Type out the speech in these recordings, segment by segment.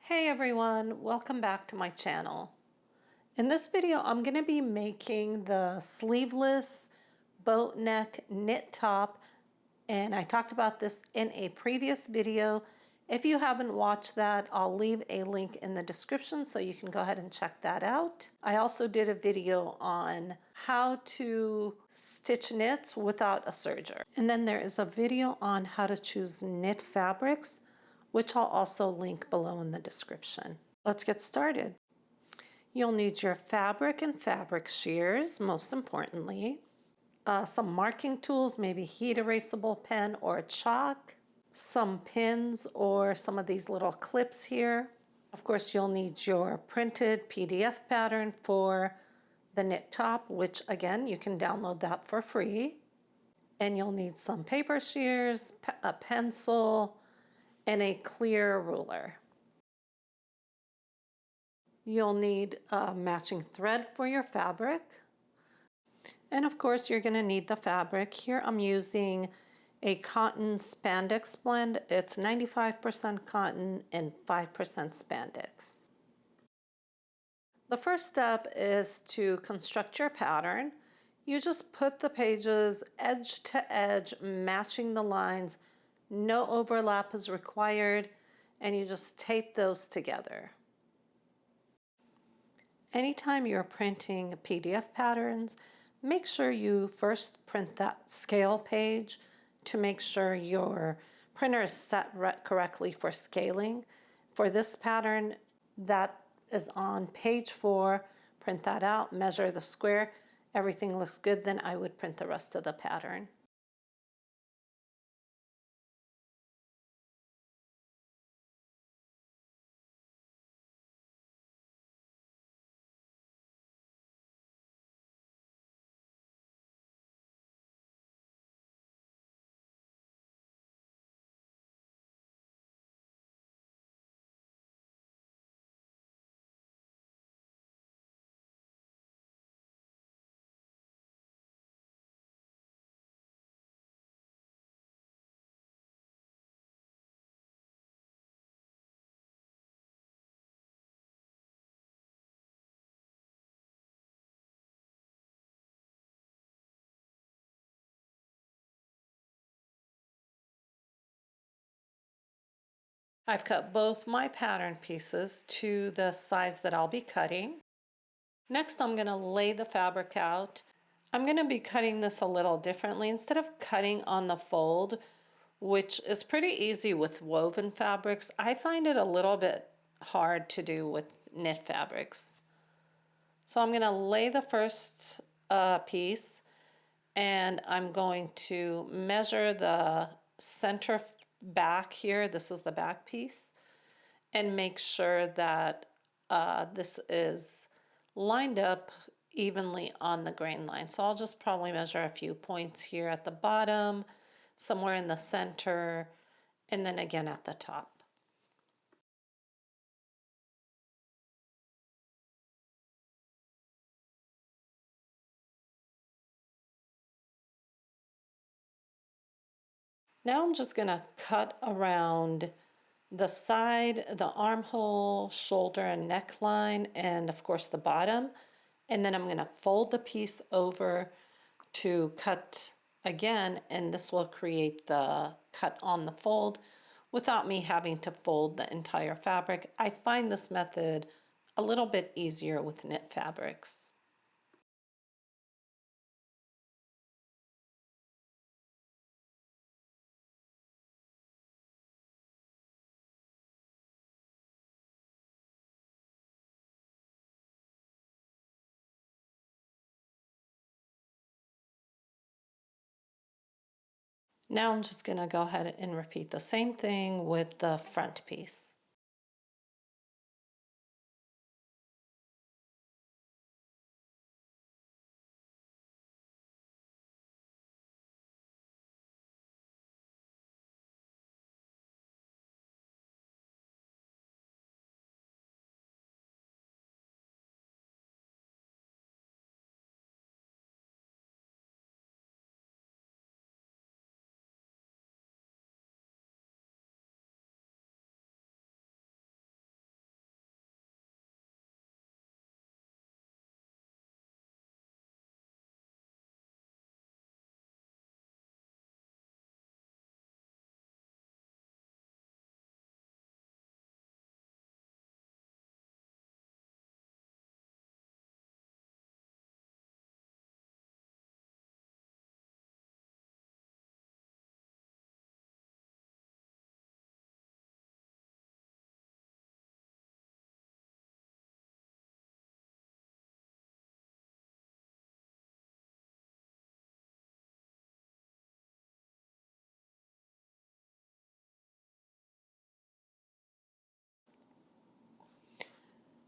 Hey everyone, welcome back to my channel. In this video, I'm going to be making the sleeveless boat neck knit top, and I talked about this in a previous video. If you haven't watched that, I'll leave a link in the description so you can go ahead and check that out. I also did a video on how to stitch knits without a serger. And then there is a video on how to choose knit fabrics, which I'll also link below in the description. Let's get started. You'll need your fabric and fabric shears, most importantly, some marking tools, maybe heat erasable pen or chalk, some pins or some of these little clips here. Of course, you'll need your printed PDF pattern for the knit top, which again, you can download that for free. And you'll need some paper shears, a pencil, and a clear ruler. You'll need a matching thread for your fabric. And of course, you're going to need the fabric. Here I'm using a cotton spandex blend. It's 95% cotton and 5% spandex. The first step is to construct your pattern. You just put the pages edge to edge, matching the lines. No overlap is required, and you just tape those together. Anytime you're printing PDF patterns, make sure you first print that scale page to make sure your printer is set correctly for scaling. For this pattern, that is on page 4. Print that out, measure the square. Everything looks good, then I would print the rest of the pattern. I've cut both my pattern pieces to the size that I'll be cutting. Next, I'm going to lay the fabric out. I'm going to be cutting this a little differently. Instead of cutting on the fold, which is pretty easy with woven fabrics, I find it a little bit hard to do with knit fabrics. So I'm going to lay the first piece, and I'm going to measure the center back here. This is the back piece, and make sure that this is lined up evenly on the grain line. So I'll just probably measure a few points here at the bottom, somewhere in the center, and then again at the top. Now I'm just going to cut around the side, the armhole, shoulder, and neckline, and of course the bottom. And then I'm going to fold the piece over to cut again, and this will create the cut on the fold without me having to fold the entire fabric. I find this method a little bit easier with knit fabrics. Now I'm just going to go ahead and repeat the same thing with the front piece.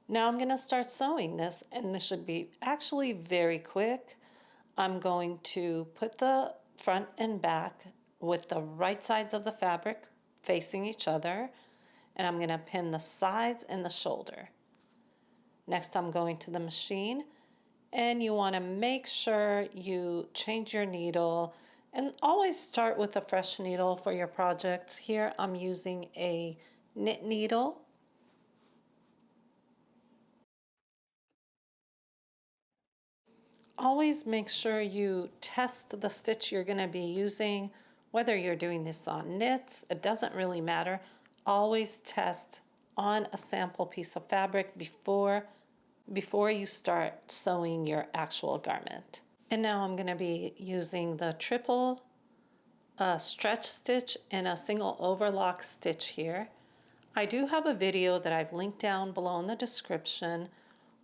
Now I'm going to start sewing this, and this should be actually very quick. I'm going to put the front and back with the right sides of the fabric facing each other, and I'm going to pin the sides and the shoulder. Next, I'm going to the machine, and you want to make sure you change your needle and always start with a fresh needle for your projects. Here I'm using a knit needle. Always make sure you test the stitch you're going to be using, whether you're doing this on knits, it doesn't really matter. Always test on a sample piece of fabric before you start sewing your actual garment. And now I'm going to be using the triple stretch stitch and a single overlock stitch here. I do have a video that I've linked down below in the description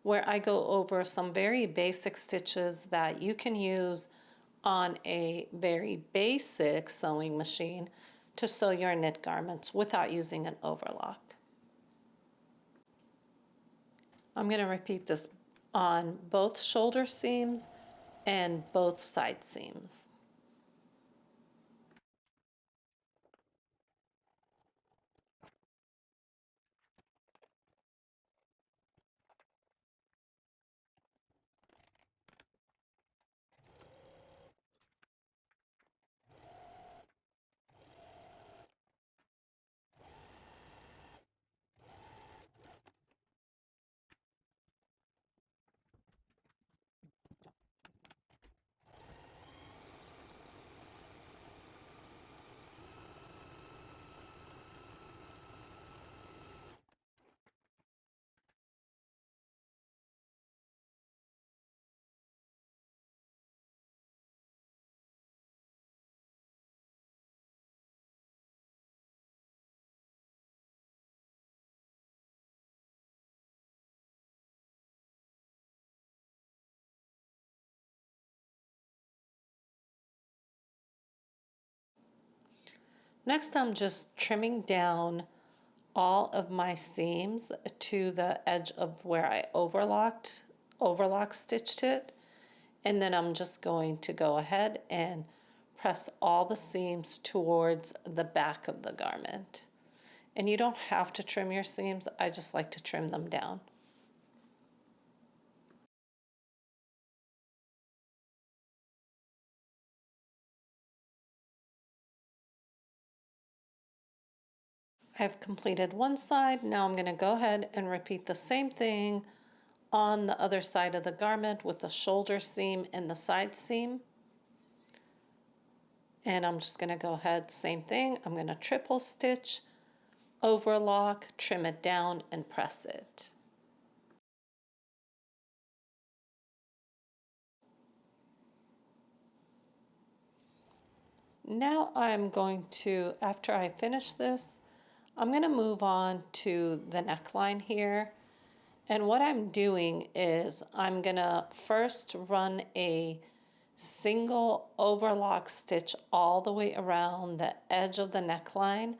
where I go over some very basic stitches that you can use on a very basic sewing machine to sew your knit garments without using an overlock. I'm going to repeat this on both shoulder seams and both side seams. Next, I'm just trimming down all of my seams to the edge of where I overlock stitched it. And then I'm just going to go ahead and press all the seams towards the back of the garment. And you don't have to trim your seams, I just like to trim them down. I've completed one side. Now I'm going to go ahead and repeat the same thing on the other side of the garment with the shoulder seam and the side seam. And I'm just going to go ahead, same thing. I'm going to triple stitch, overlock, trim it down, and press it. Now I'm going to, after I finish this, I'm going to move on to the neckline here. And what I'm doing is I'm going to first run a single overlock stitch all the way around the edge of the neckline,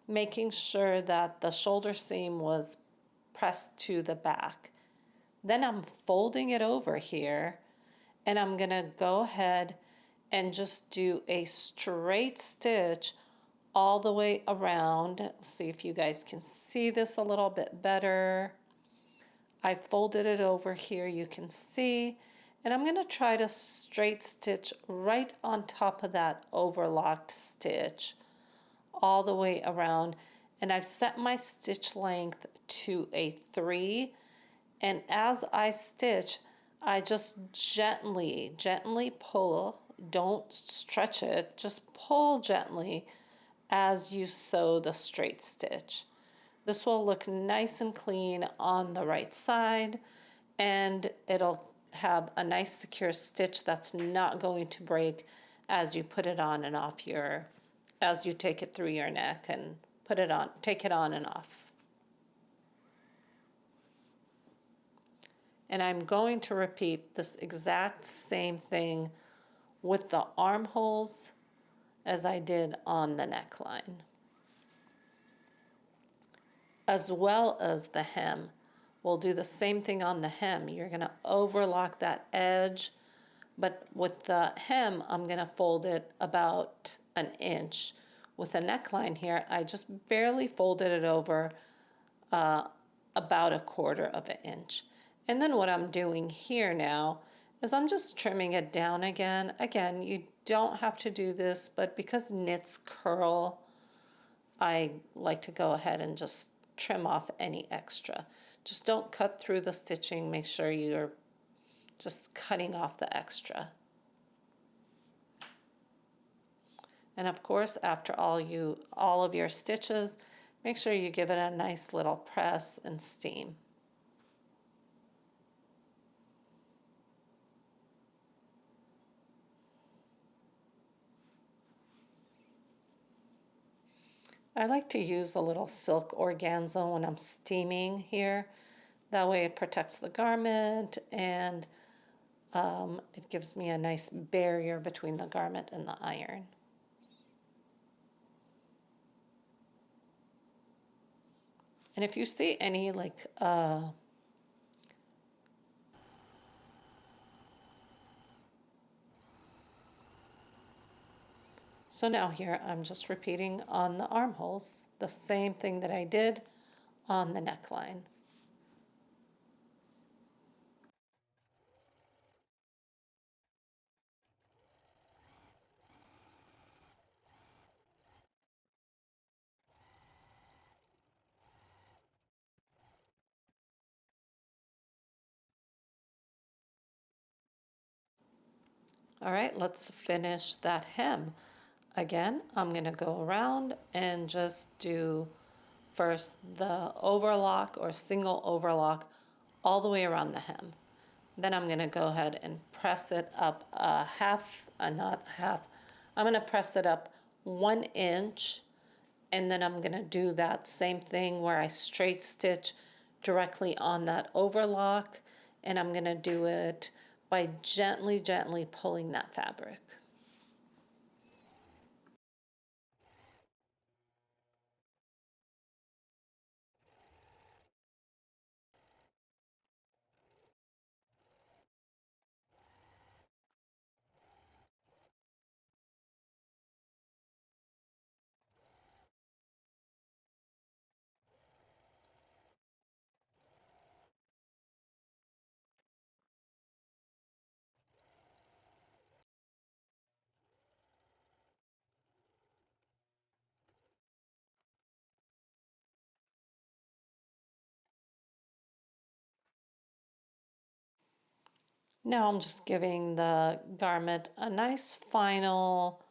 making sure that the shoulder seam was pressed to the back. Then I'm folding it over here, and I'm going to go ahead and just do a straight stitch all the way around. Let's see if you guys can see this a little bit better. I folded it over here, you can see, and I'm going to try to straight stitch right on top of that overlocked stitch all the way around. And I've set my stitch length to a 3, and as I stitch, I just gently pull. Don't stretch it, just pull gently as you sew the straight stitch. This will look nice and clean on the right side, and it'll have a nice secure stitch that's not going to break as you put it on and off as you take it through your neck and put it on, take it on and off. And I'm going to repeat this exact same thing with the armholes as I did on the neckline, as well as the hem. We'll do the same thing on the hem. You're going to overlock that edge, but with the hem, I'm going to fold it about an inch. With a neckline here, I just barely folded it over about 1/4 of an inch. And then what I'm doing here now is I'm just trimming it down again. Again, you don't have to do this, but because knits curl, I like to go ahead and just trim off any extra. Just don't cut through the stitching. Make sure you're just cutting off the extra. And of course, after all of your stitches, make sure you give it a nice little press and steam. I like to use a little silk organza when I'm steaming here. That way it protects the garment and it gives me a nice barrier between the garment and the iron. And if you see any so now here I'm just repeating on the armholes, the same thing that I did on the neckline. All right, let's finish that hem. Again, I'm going to go around and just do first the overlock or single overlock all the way around the hem. Then I'm going to go ahead and press it up not half, I'm going to press it up 1 inch, and then I'm going to do that same thing where I straight stitch directly on that overlock, and I'm going to do it by gently pulling that fabric. Now I'm just giving the garment a nice final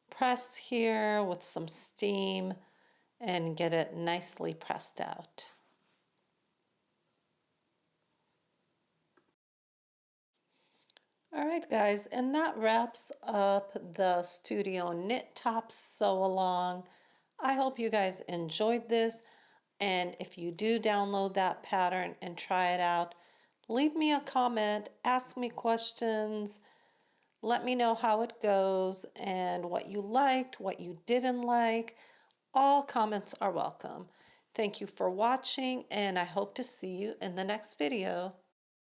press here with some steam and get it nicely pressed out. All right, guys, and that wraps up the Studio Knit Top Sew Along. I hope you guys enjoyed this, and if you do download that pattern and try it out, leave me a comment, ask me questions, let me know how it goes and what you liked, what you didn't like. All comments are welcome. Thank you for watching, and I hope to see you in the next video.